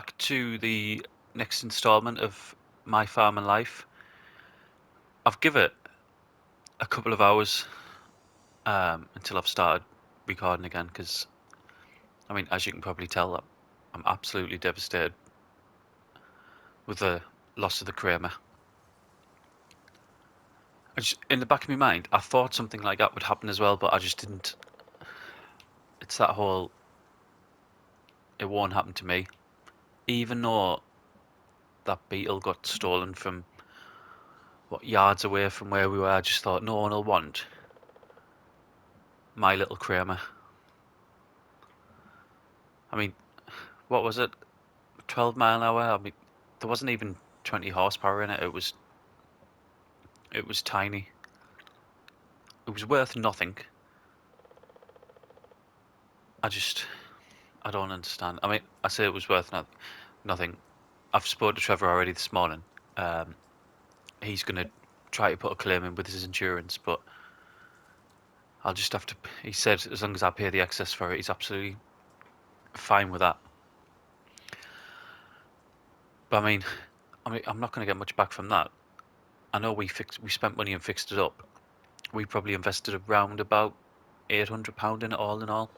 back to the next instalment of my farming life. I've given it a couple of hours until I've started recording again because, I mean, as you can probably tell, I'm absolutely devastated with the loss of the Kramer. In the back of my mind, I thought something like that would happen as well, but I just didn't. It's that whole, it won't happen to me. Even though that beetle got stolen from, yards away from where we were, I just thought no one will want my little Kramer. I mean, what was it? 12 mile an hour? I mean, there wasn't even 20 horsepower in it. It was tiny. It was worth nothing. I don't understand. I mean, I say it was worth nothing. I've spoken to Trevor already this morning. He's going to try to put a claim in with his insurance, but I'll just have to. He said as long as I pay the excess for it, he's absolutely fine with that. But I mean, I'm not going to get much back from that. I know we spent money and fixed it up. We probably invested around about £800 in it all in all.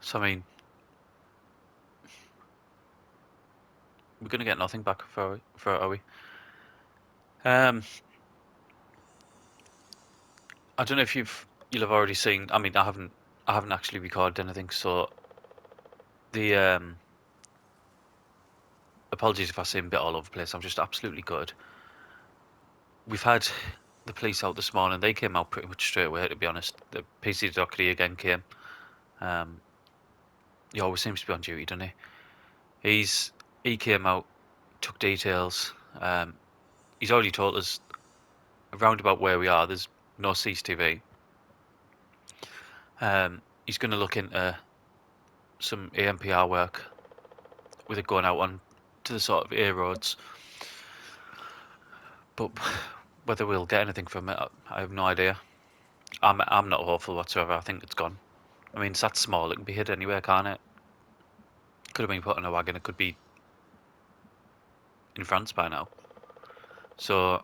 So I mean, we're going to get nothing back for it, are we? I don't know if you'll have already seen. I mean, I haven't actually recorded anything, so the apologies if I seem a bit all over the place. I'm just absolutely good. We've had the police out this morning. They came out pretty much straight away, to be honest. The PC Dockery again came. He always seems to be on duty, doesn't he? He came out, took details. He's already told us around about where we are. There's no CCTV. He's going to look into some AMPR work with it going out on to the sort of A roads. But whether we'll get anything from it, I have no idea. I'm not hopeful whatsoever. I think it's gone. I mean, it's that small. It can be hid anywhere, can't it? Could have been put on a wagon. It could be in France by now. So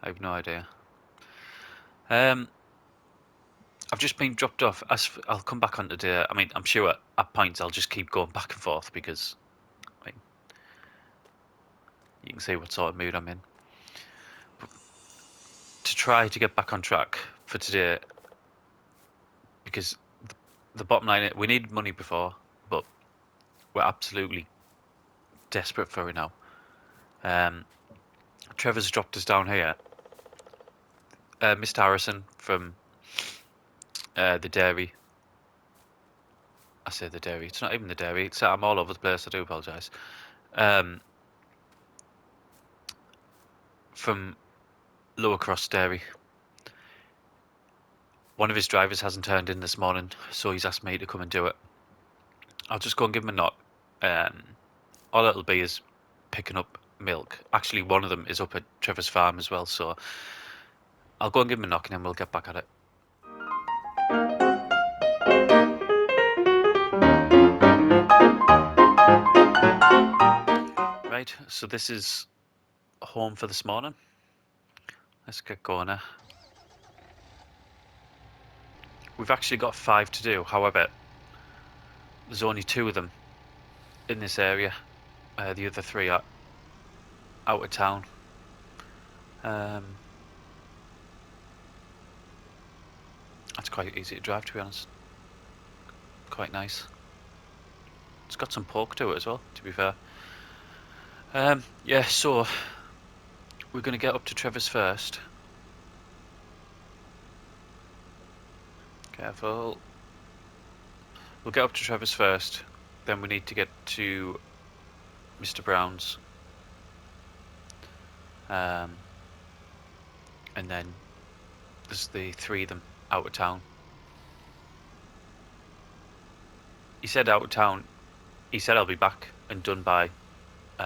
I have no idea. I've just been dropped off. I'll come back on today. I mean, I'm sure at points I'll just keep going back and forth because, I mean, you can see what sort of mood I'm in. But to try to get back on track for today, because the bottom line, we needed money before, but we're absolutely desperate for it now. Trevors dropped us down here. Mr. Harrison from the dairy. I say the dairy. It's not even the dairy. I'm all over the place. I do apologise. From Lower Cross Dairy. One of his drivers hasn't turned in this morning, so he's asked me to come and do it. I'll just go and give him a knock. All it'll be is picking up milk. Actually, one of them is up at Trevors farm as well, so I'll go and give him a knock and then we'll get back at it. Right, so this is home for this morning. Let's get going now. We've actually got 5 to do. However, there's only 2 of them in this area. The other 3 are out of town. That's quite easy to drive, to be honest. Quite nice. It's got some poke to it as well, to be fair. Yeah, so we're going to get up to Trevors first. Careful. We'll get up to Trevors first. Then we need to get to Mr. Brown's. And then there's the 3 of them out of town. He said out of town. He said I'll be back and done by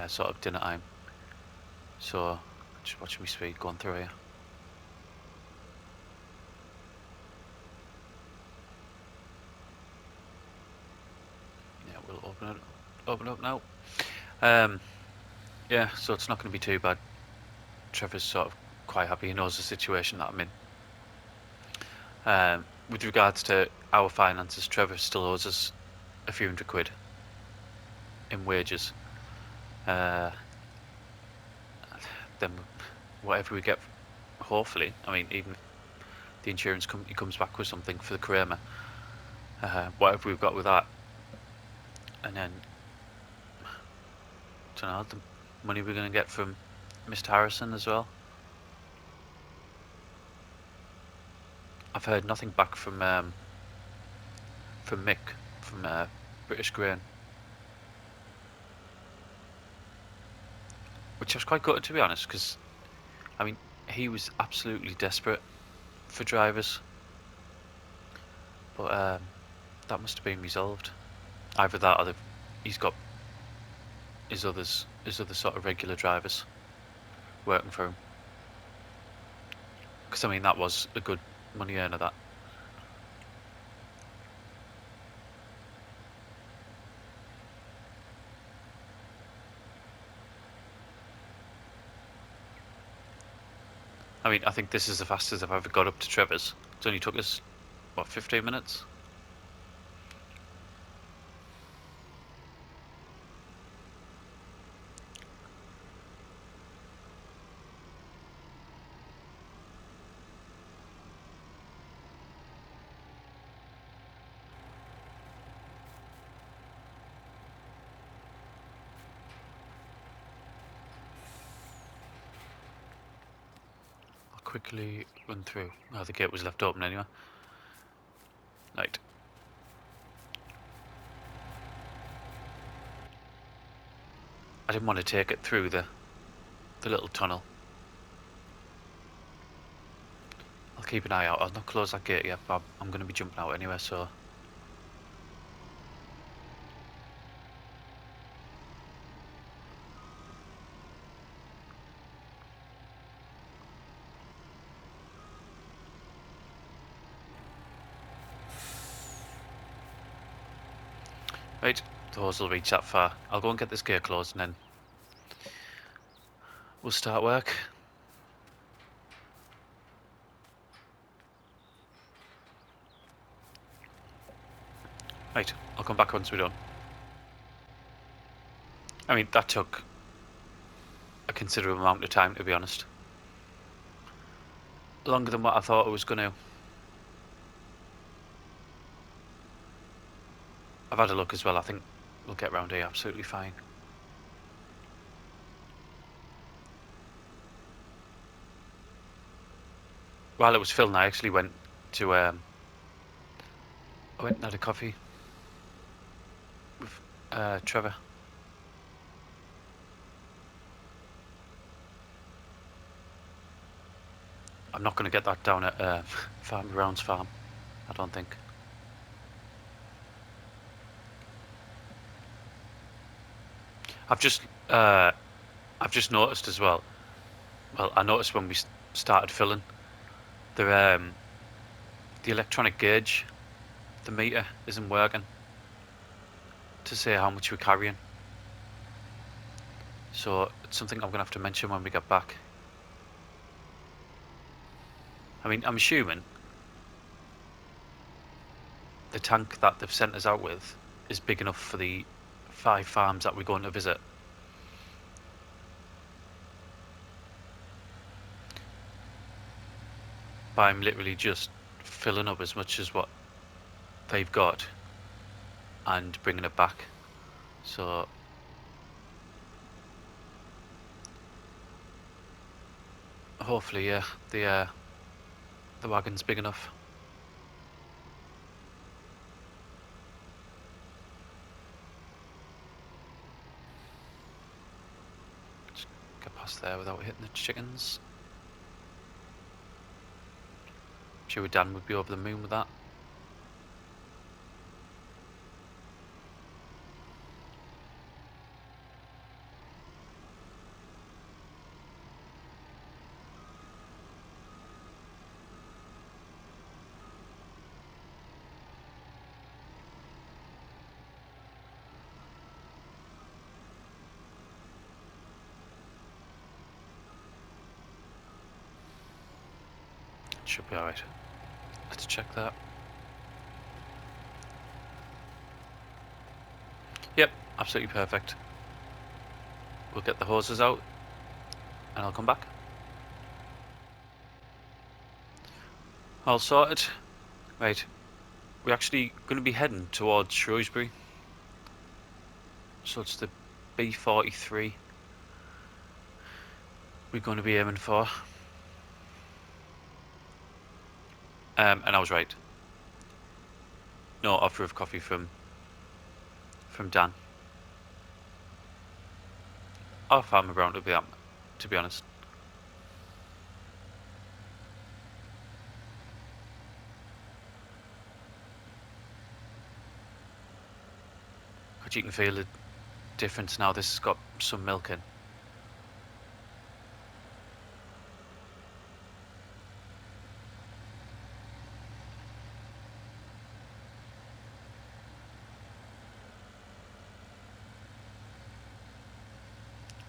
sort of dinner time. So just watching me speed going through here. Yeah, open up now. Yeah, so it's not going to be too bad. Trevor's sort of quite happy. He knows the situation that I'm in. With regards to our finances, Trevor still owes us a few £100 in wages. Then whatever we get, hopefully, I mean, even if the insurance company comes back with something for the Kramer, whatever we've got with that, and then I don't know, the money we're going to get from Mr. Harrison as well. I've heard nothing back from Mick from British Grain, which I was quite gutted, to be honest, because I mean he was absolutely desperate for drivers, but that must have been resolved. Either that or he's got his other sort of regular drivers working for him. Because I mean that was a good money earner, that. I mean, I think this is the fastest I've ever got up to Trevors. It only took us, what, 15 minutes? I'll quickly run through. Oh, the gate was left open anyway. Right. I didn't want to take it through the little tunnel. I'll keep an eye out. I'll not close that gate yet, but I'm going to be jumping out anyway, so... Right, the hose will reach that far. I'll go and get this gate closed and then we'll start work. Right, I'll come back once we're done. I mean, that took a considerable amount of time, to be honest. Longer than what I thought it was going to. I've had a look as well. I think we'll get round here absolutely fine. While it was filling, I actually went to I went and had a coffee with Trevor. I'm not going to get that down at Farmer Brown's farm, I don't think. I've just noticed as well. Well, I noticed when we started filling, the electronic gauge, the meter isn't working to say how much we're carrying. So it's something I'm going to have to mention when we get back. I mean, I'm assuming the tank that they've sent us out with is big enough for the 5 farms that we're going to visit. But I'm literally just filling up as much as what they've got and bringing it back. So hopefully, yeah, the wagon's big enough. Just get past there without hitting the chickens. I'm sure Dan would be over the moon with that. Should be alright. Let's check that. Yep, absolutely perfect. We'll get the hoses out and I'll come back. All sorted. Right, we're actually going to be heading towards Shrewsbury. So it's the B43 we're going to be aiming for. And I was right. No offer of coffee from Dan. Or Farmer Brown, to be honest. But you can feel the difference now. This has got some milk in.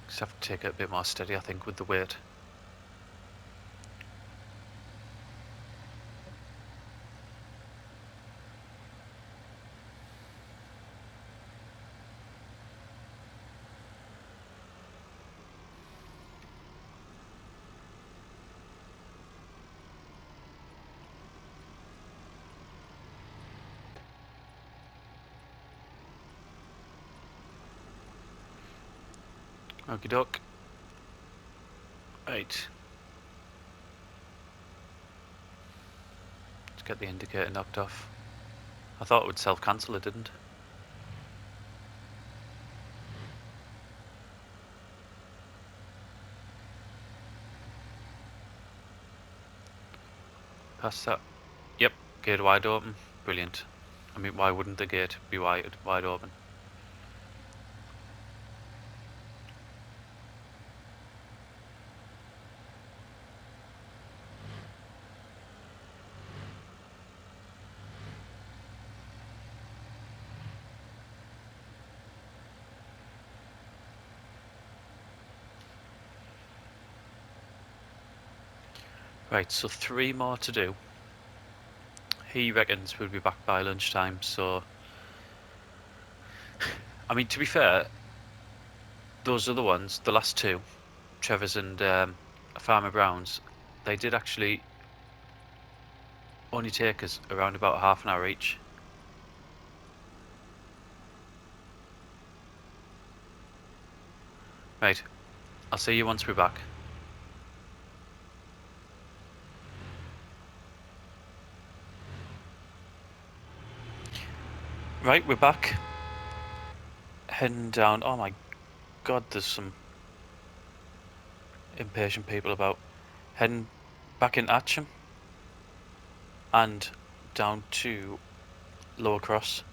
Just have to take it a bit more steady, I think, with the weight. Okie doke. Right. Let's get the indicator knocked off. I thought it would self-cancel, it didn't. Past that. Yep, gate wide open. Brilliant. I mean, why wouldn't the gate be wide open? Right, so 3 more to do. He reckons we'll be back by lunchtime, so... I mean, to be fair, those other ones, the last 2, Trevors and Farmer Brown's, they did actually only take us around about half an hour each. Right, I'll see you once we're back. Right, we're back. Heading down. Oh my god, there's some impatient people about. Heading back in Atcham and down to Lower Cross.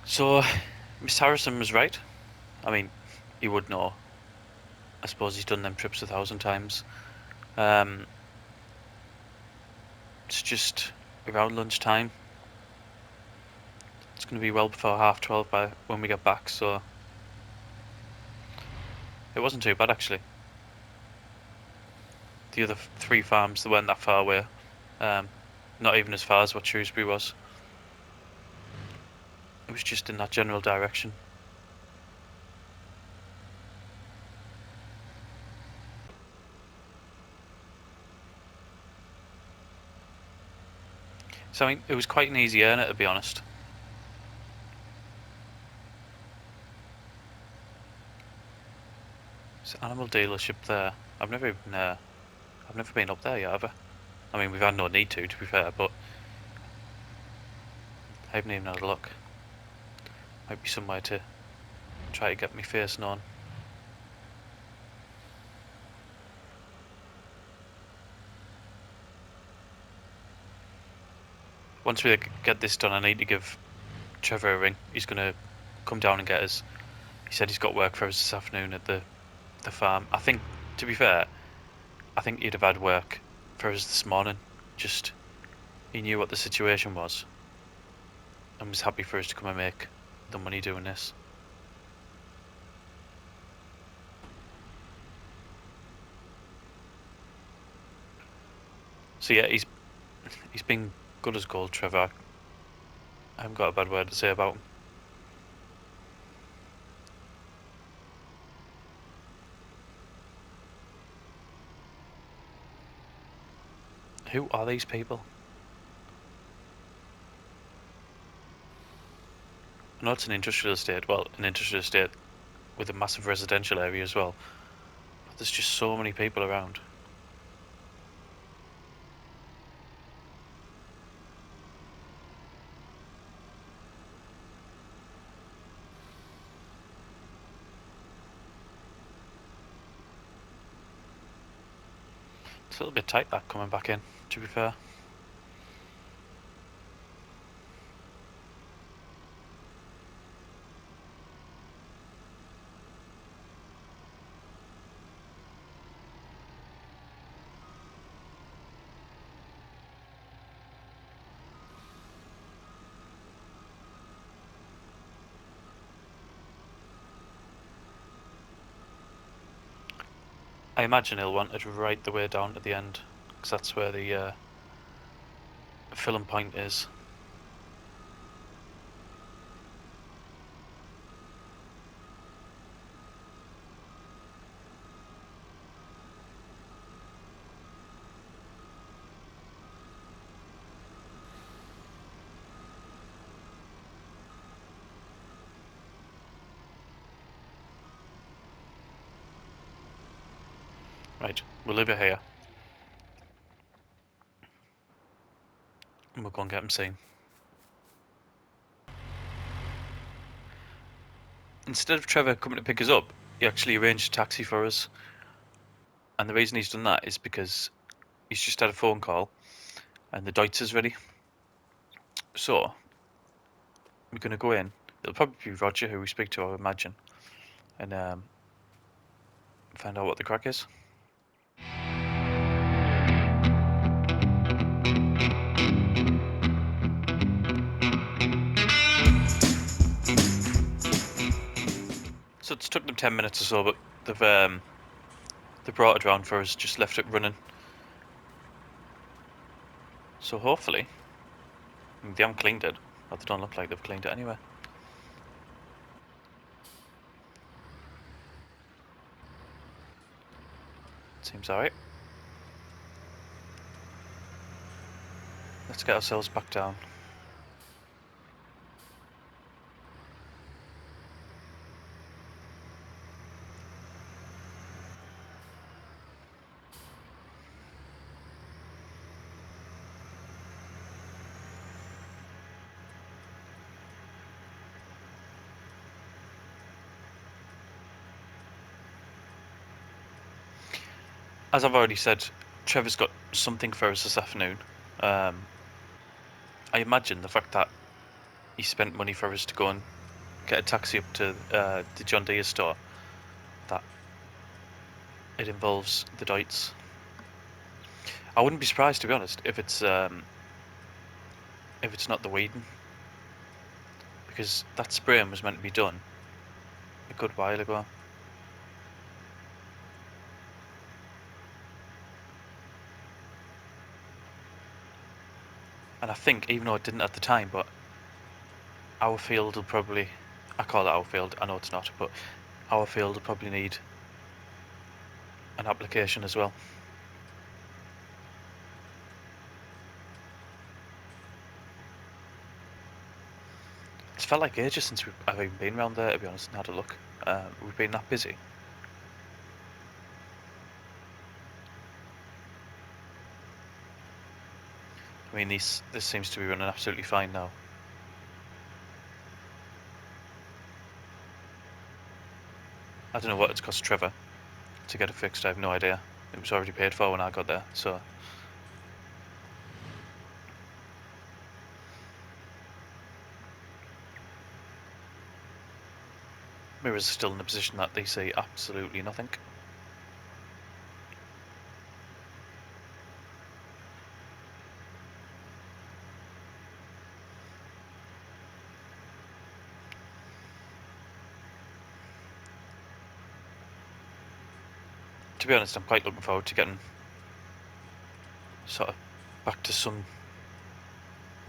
So, Miss Harrison was right. I mean, he would know. I suppose he's done them trips 1,000 times. It's just around lunchtime. It's going to be well before 12:30 by when we get back, so it wasn't too bad actually. The other 3 farms, they weren't that far away. Not even as far as what Shrewsbury was. It was just in that general direction. So I mean, it was quite an easy earner, to be honest. It's an animal dealership there. I've never been up there yet, have I? I mean, we've had no need to be fair, but I haven't even had a look. Might be somewhere to try to get my face known. Once we get this done, I need to give Trevor a ring. He's going to come down and get us. He said he's got work for us this afternoon at the farm. I think, to be fair, I think he'd have had work for us this morning. Just, he knew what the situation was and was happy for us to come and make the money doing this. So yeah, he's been good as gold, Trevor. I haven't got a bad word to say about him. Who are these people? I know it's an industrial estate. Well, an industrial estate with a massive residential area as well. But there's just so many people around. It's a little bit tight that coming back in, to be fair. I imagine he'll want it right the way down to the end, because that's where the filling point is. Right, we'll leave it here. And we'll go and get him seen. Instead of Trevor coming to pick us up, he actually arranged a taxi for us. And the reason he's done that is because he's just had a phone call and the Deutz is ready. So, we're going to go in. It'll probably be Roger who we speak to, I would imagine. And find out what the crack is. So it's took them 10 minutes or so, but they've brought it around for us, just left it running. So hopefully, they haven't cleaned it, or they don't look like they've cleaned it anyway. Seems alright. Let's get ourselves back down. As I've already said, Trevor's got something for us this afternoon. I imagine the fact that he spent money for us to go and get a taxi up to the John Deere store, that it involves the Deutz. I wouldn't be surprised, to be honest, if it's not the weeding, because that spraying was meant to be done a good while ago. And I think, even though it didn't at the time, but our field will probably, I call it our field, I know it's not, but our field will probably need an application as well. It's felt like ages since I've even been around there, to be honest, and had a look. We've been that busy. I mean, this seems to be running absolutely fine now. I don't know what it's cost Trevor to get it fixed, I have no idea. It was already paid for when I got there, so... Mirrors are still in a position that they see absolutely nothing. To be honest, I'm quite looking forward to getting sort of back to some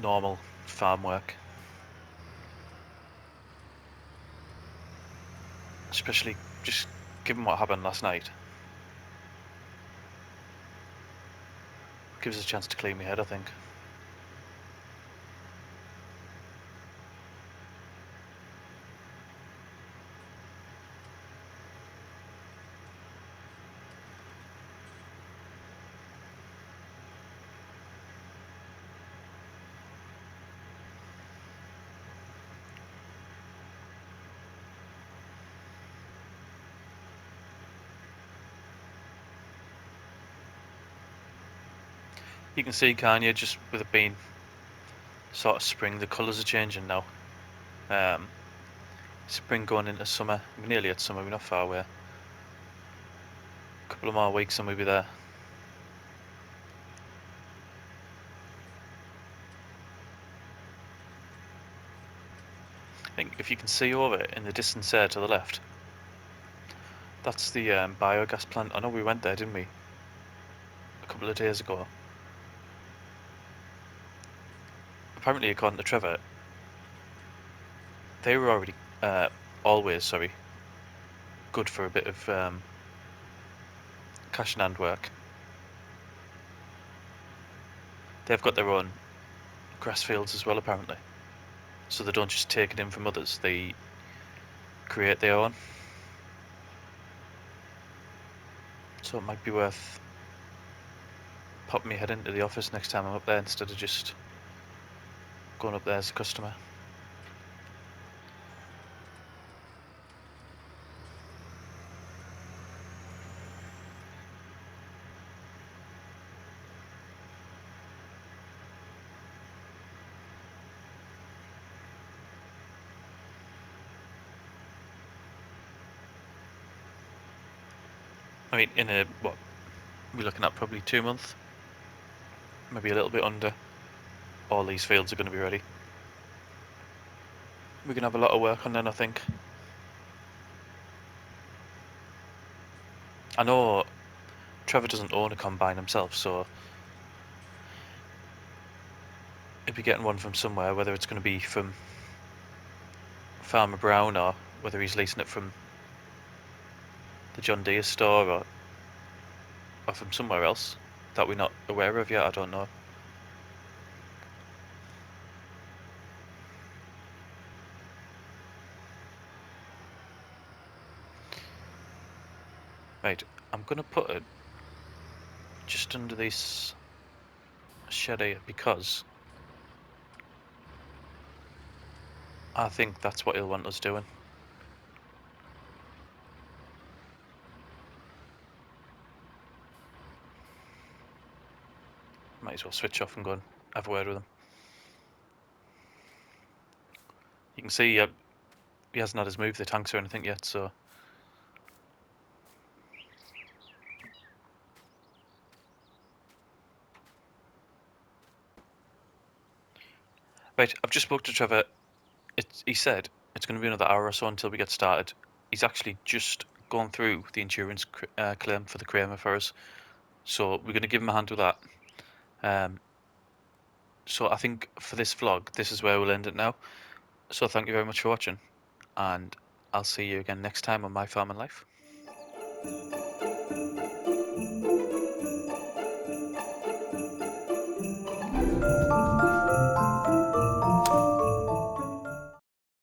normal farm work. Especially just given what happened last night. Gives us a chance to clean my head, I think. You can see, can't you, just with it being sort of spring, the colours are changing now. Spring going into summer. We're nearly at summer, we're not far away. A couple of more weeks and we'll be there. I think if you can see over it in the distance there to the left, that's the biogas plant. I know we went there, didn't we? A couple of days ago. Apparently, according to Trevor, they were already always good for a bit of cash in hand work. They've got their own grass fields as well, apparently, so they don't just take it in from others, they create their own. So it might be worth popping my head into the office next time I'm up there instead of just going up there as a customer. I mean, in a, what, we're looking at probably 2 months, maybe a little bit under, all these fields are going to be ready. We can have a lot of work on then, I think. I know Trevor doesn't own a combine himself, so he'll be getting one from somewhere, whether it's going to be from Farmer Brown or whether he's leasing it from the John Deere store or from somewhere else that we're not aware of yet. I don't know. Right, I'm going to put it just under this shed here because I think that's what he'll want us doing. Might as well switch off and go and have a word with him. You can see he hasn't had us move the tanks or anything yet, so... Right, I've just spoke to Trevor. He said it's going to be another hour or so until we get started. He's actually just gone through the insurance claim for the Kramer for us, so we're going to give him a hand with that. So I think for this vlog, this is where we'll end it now. So thank you very much for watching, and I'll see you again next time on My Farming Life.